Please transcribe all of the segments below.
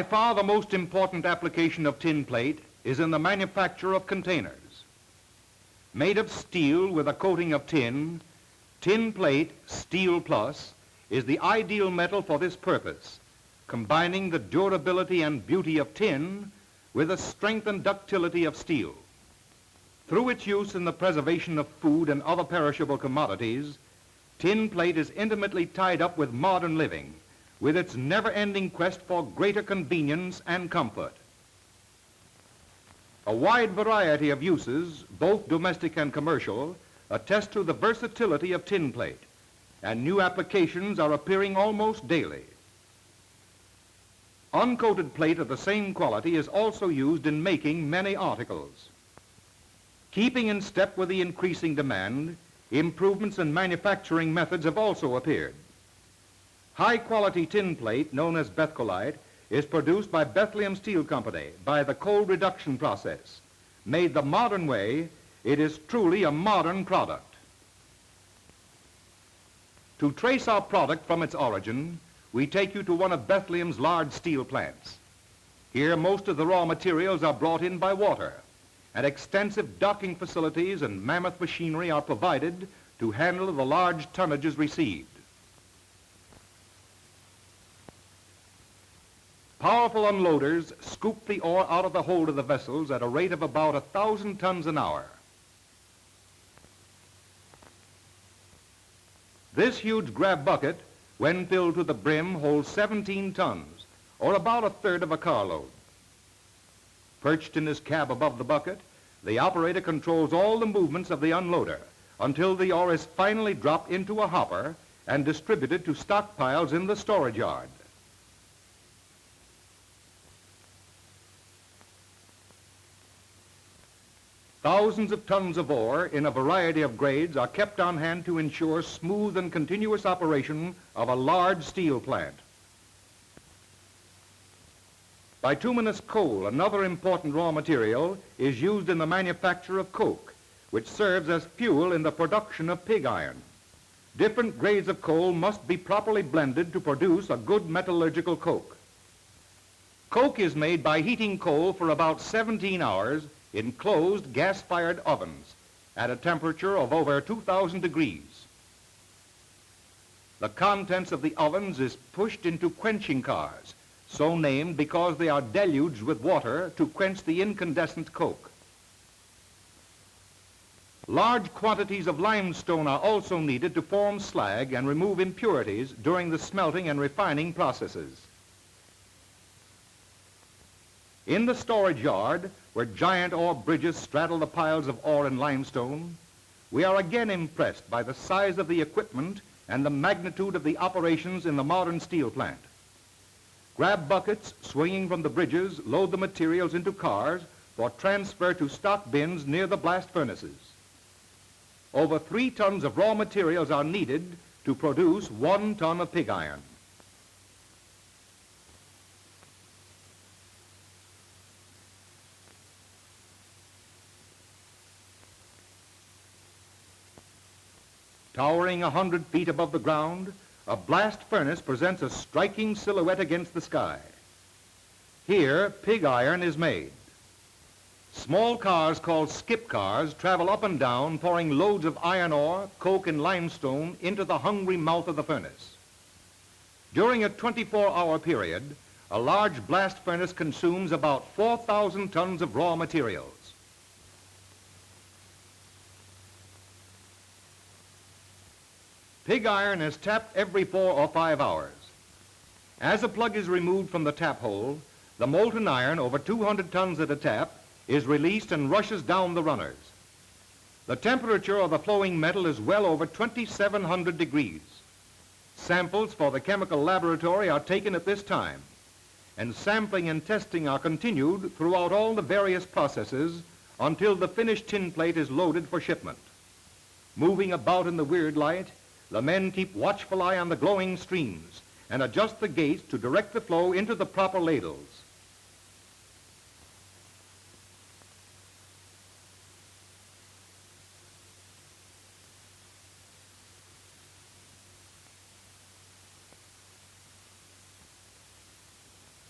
By far the most important application of tin plate is in the manufacture of containers. Made of steel with a coating of tin, tin plate, Steel Plus, is the ideal metal for this purpose, combining the durability and beauty of tin with the strength and ductility of steel. Through its use in the preservation of food and other perishable commodities, tin plate is intimately tied up with modern living, with its never-ending quest for greater convenience and comfort. A wide variety of uses, both domestic and commercial, attest to the versatility of tin plate, and new applications are appearing almost daily. Uncoated plate of the same quality is also used in making many articles. Keeping in step with the increasing demand, improvements in manufacturing methods have also appeared. High-quality tin plate, known as Bethlite, is produced by Bethlehem Steel Company by the cold reduction process. Made the modern way, it is truly a modern product. To trace our product from its origin, we take you to one of Bethlehem's large steel plants. Here, most of the raw materials are brought in by water, and extensive docking facilities and mammoth machinery are provided to handle the large tonnages received. Powerful unloaders scoop the ore out of the hold of the vessels at a rate of about 1,000 tons an hour. This huge grab bucket, when filled to the brim, holds 17 tons, or about 1/3 of a carload. Perched in his cab above the bucket, the operator controls all the movements of the unloader until the ore is finally dropped into a hopper and distributed to stockpiles in the storage yard. Thousands of tons of ore in a variety of grades are kept on hand to ensure smooth and continuous operation of a large steel plant. Bituminous coal, another important raw material, is used in the manufacture of coke, which serves as fuel in the production of pig iron. Different grades of coal must be properly blended to produce a good metallurgical coke. Coke is made by heating coal for about 17 hours in closed gas-fired ovens at a temperature of over 2,000 degrees. The contents of the ovens is pushed into quenching cars, so named because they are deluged with water to quench the incandescent coke. Large quantities of limestone are also needed to form slag and remove impurities during the smelting and refining processes. In the storage yard, where giant ore bridges straddle the piles of ore and limestone, we are again impressed by the size of the equipment and the magnitude of the operations in the modern steel plant. Grab buckets swinging from the bridges load the materials into cars for transfer to stock bins near the blast furnaces. Over 3 tons of raw materials are needed to produce 1 ton of pig iron. Towering 100 feet above the ground, a blast furnace presents a striking silhouette against the sky. Here, pig iron is made. Small cars called skip cars travel up and down, pouring loads of iron ore, coke, and limestone into the hungry mouth of the furnace. During a 24-hour period, a large blast furnace consumes about 4,000 tons of raw materials. Pig iron is tapped every 4 or 5 hours. As a plug is removed from the tap hole, the molten iron, over 200 tons at a tap, is released and rushes down the runners. The temperature of the flowing metal is well over 2,700 degrees. Samples for the chemical laboratory are taken at this time, and sampling and testing are continued throughout all the various processes until the finished tin plate is loaded for shipment. Moving about in the weird light, the men keep watchful eye on the glowing streams and adjust the gates to direct the flow into the proper ladles.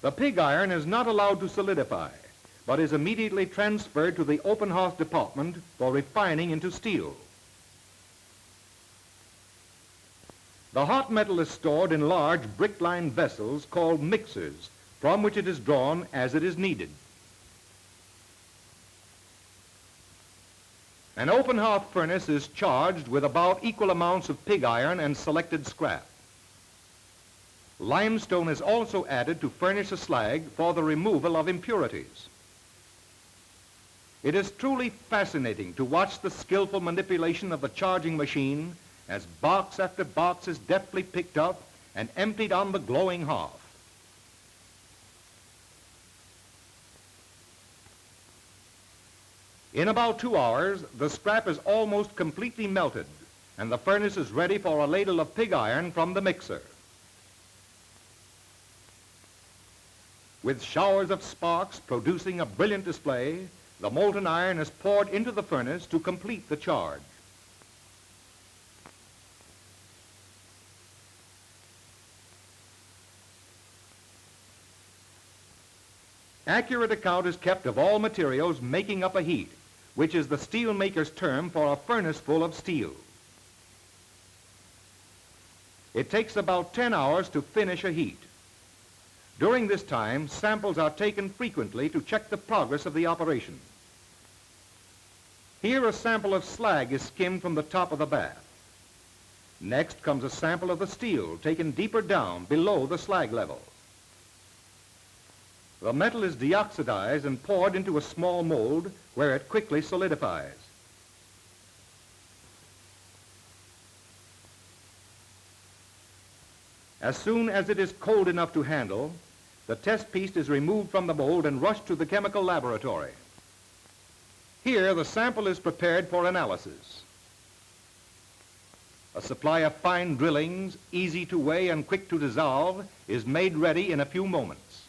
The pig iron is not allowed to solidify, but is immediately transferred to the open-hearth department for refining into steel. The hot metal is stored in large brick-lined vessels called mixers, from which it is drawn as it is needed. An open-hearth furnace is charged with about equal amounts of pig iron and selected scrap. Limestone is also added to furnish a slag for the removal of impurities. It is truly fascinating to watch the skillful manipulation of the charging machine as box after box is deftly picked up and emptied on the glowing hearth. In about 2 hours, the scrap is almost completely melted, and the furnace is ready for a ladle of pig iron from the mixer. With showers of sparks producing a brilliant display, the molten iron is poured into the furnace to complete the charge. Accurate account is kept of all materials making up a heat, which is the steel maker's term for a furnace full of steel. It takes about 10 hours to finish a heat. During this time, samples are taken frequently to check the progress of the operation. Here a sample of slag is skimmed from the top of the bath. Next comes a sample of the steel taken deeper down below the slag level. The metal is deoxidized and poured into a small mold where it quickly solidifies. As soon as it is cold enough to handle, the test piece is removed from the mold and rushed to the chemical laboratory. Here, the sample is prepared for analysis. A supply of fine drillings, easy to weigh and quick to dissolve, is made ready in a few moments.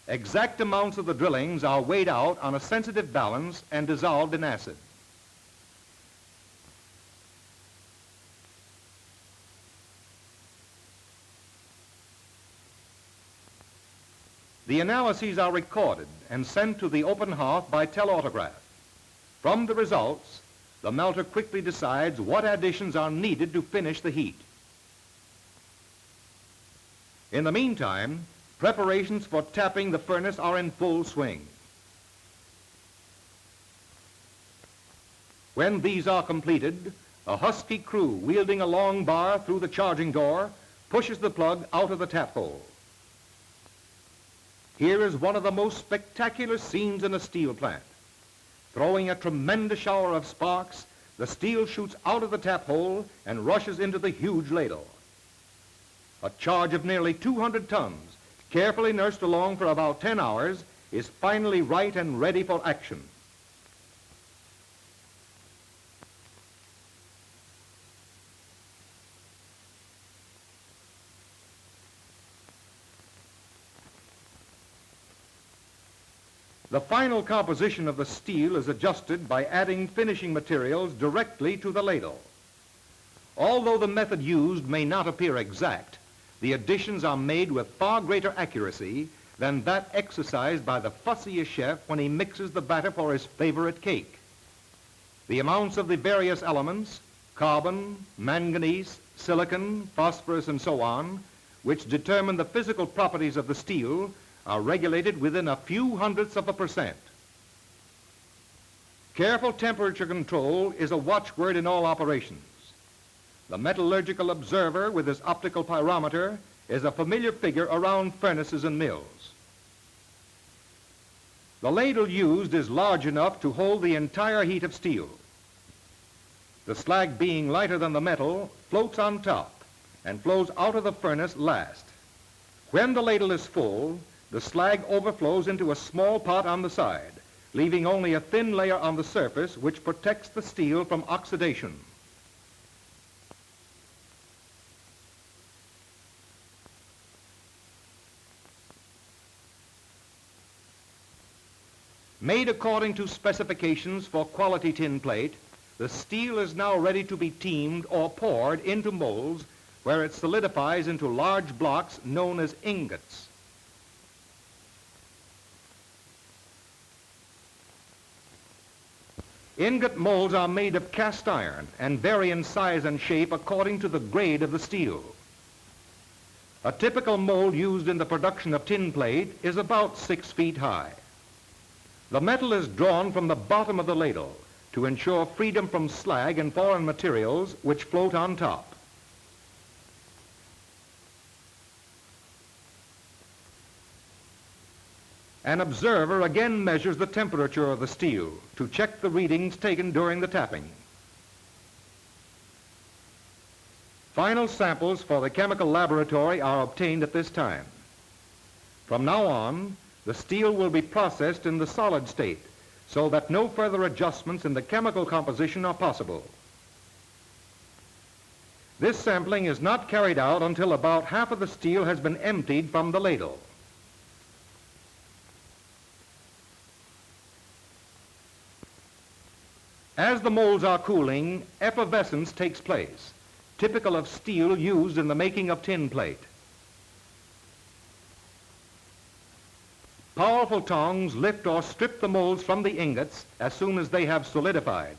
Exact amounts of the drillings are weighed out on a sensitive balance and dissolved in acid. The analyses are recorded and sent to the open hearth by telautograph. From the results, the melter quickly decides what additions are needed to finish the heat. In the meantime, preparations for tapping the furnace are in full swing. When these are completed, a husky crew wielding a long bar through the charging door pushes the plug out of the tap hole. Here is one of the most spectacular scenes in a steel plant. Throwing a tremendous shower of sparks, the steel shoots out of the tap hole and rushes into the huge ladle. A charge of nearly 200 tons, carefully nursed along for about 10 hours, is finally right and ready for action. The final composition of the steel is adjusted by adding finishing materials directly to the ladle. Although the method used may not appear exact, the additions are made with far greater accuracy than that exercised by the fussiest chef when he mixes the batter for his favorite cake. The amounts of the various elements, carbon, manganese, silicon, phosphorus, and so on, which determine the physical properties of the steel, are regulated within a few hundredths of a %. Careful temperature control is a watchword in all operations. The metallurgical observer with his optical pyrometer is a familiar figure around furnaces and mills. The ladle used is large enough to hold the entire heat of steel. The slag, being lighter than the metal, floats on top and flows out of the furnace last. When the ladle is full, the slag overflows into a small pot on the side, leaving only a thin layer on the surface which protects the steel from oxidation. Made according to specifications for quality tin plate, the steel is now ready to be teamed or poured into molds where it solidifies into large blocks known as ingots. Ingot molds are made of cast iron and vary in size and shape according to the grade of the steel. A typical mold used in the production of tin plate is about 6 feet high. The metal is drawn from the bottom of the ladle to ensure freedom from slag and foreign materials which float on top. An observer again measures the temperature of the steel to check the readings taken during the tapping. Final samples for the chemical laboratory are obtained at this time. From now on, the steel will be processed in the solid state so that no further adjustments in the chemical composition are possible. This sampling is not carried out until about half of the steel has been emptied from the ladle. As the molds are cooling, effervescence takes place, typical of steel used in the making of tin plate. Powerful tongs lift or strip the molds from the ingots as soon as they have solidified.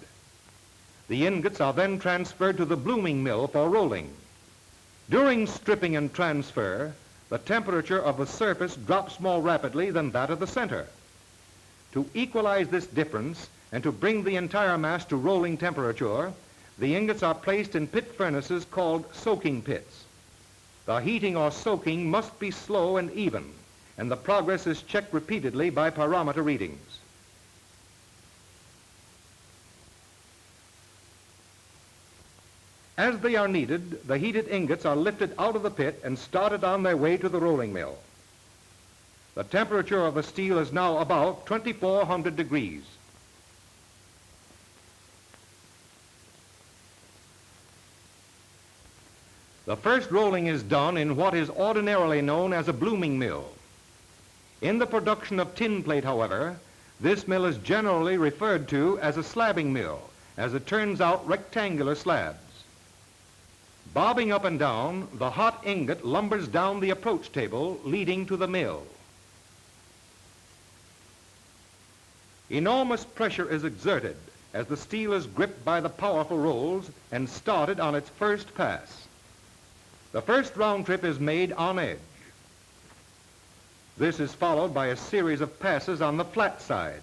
The ingots are then transferred to the blooming mill for rolling. During stripping and transfer, the temperature of the surface drops more rapidly than that of the center. To equalize this difference and to bring the entire mass to rolling temperature, the ingots are placed in pit furnaces called soaking pits. The heating or soaking must be slow and even, and the progress is checked repeatedly by pyrometer readings. As they are needed, the heated ingots are lifted out of the pit and started on their way to the rolling mill. The temperature of the steel is now about 2400 degrees. The first rolling is done in what is ordinarily known as a blooming mill. In the production of tin plate, however, this mill is generally referred to as a slabbing mill, as it turns out rectangular slabs. Bobbing up and down, the hot ingot lumbers down the approach table leading to the mill. Enormous pressure is exerted as the steel is gripped by the powerful rolls and started on its first pass. The first round trip is made on edge. This is followed by a series of passes on the flat side.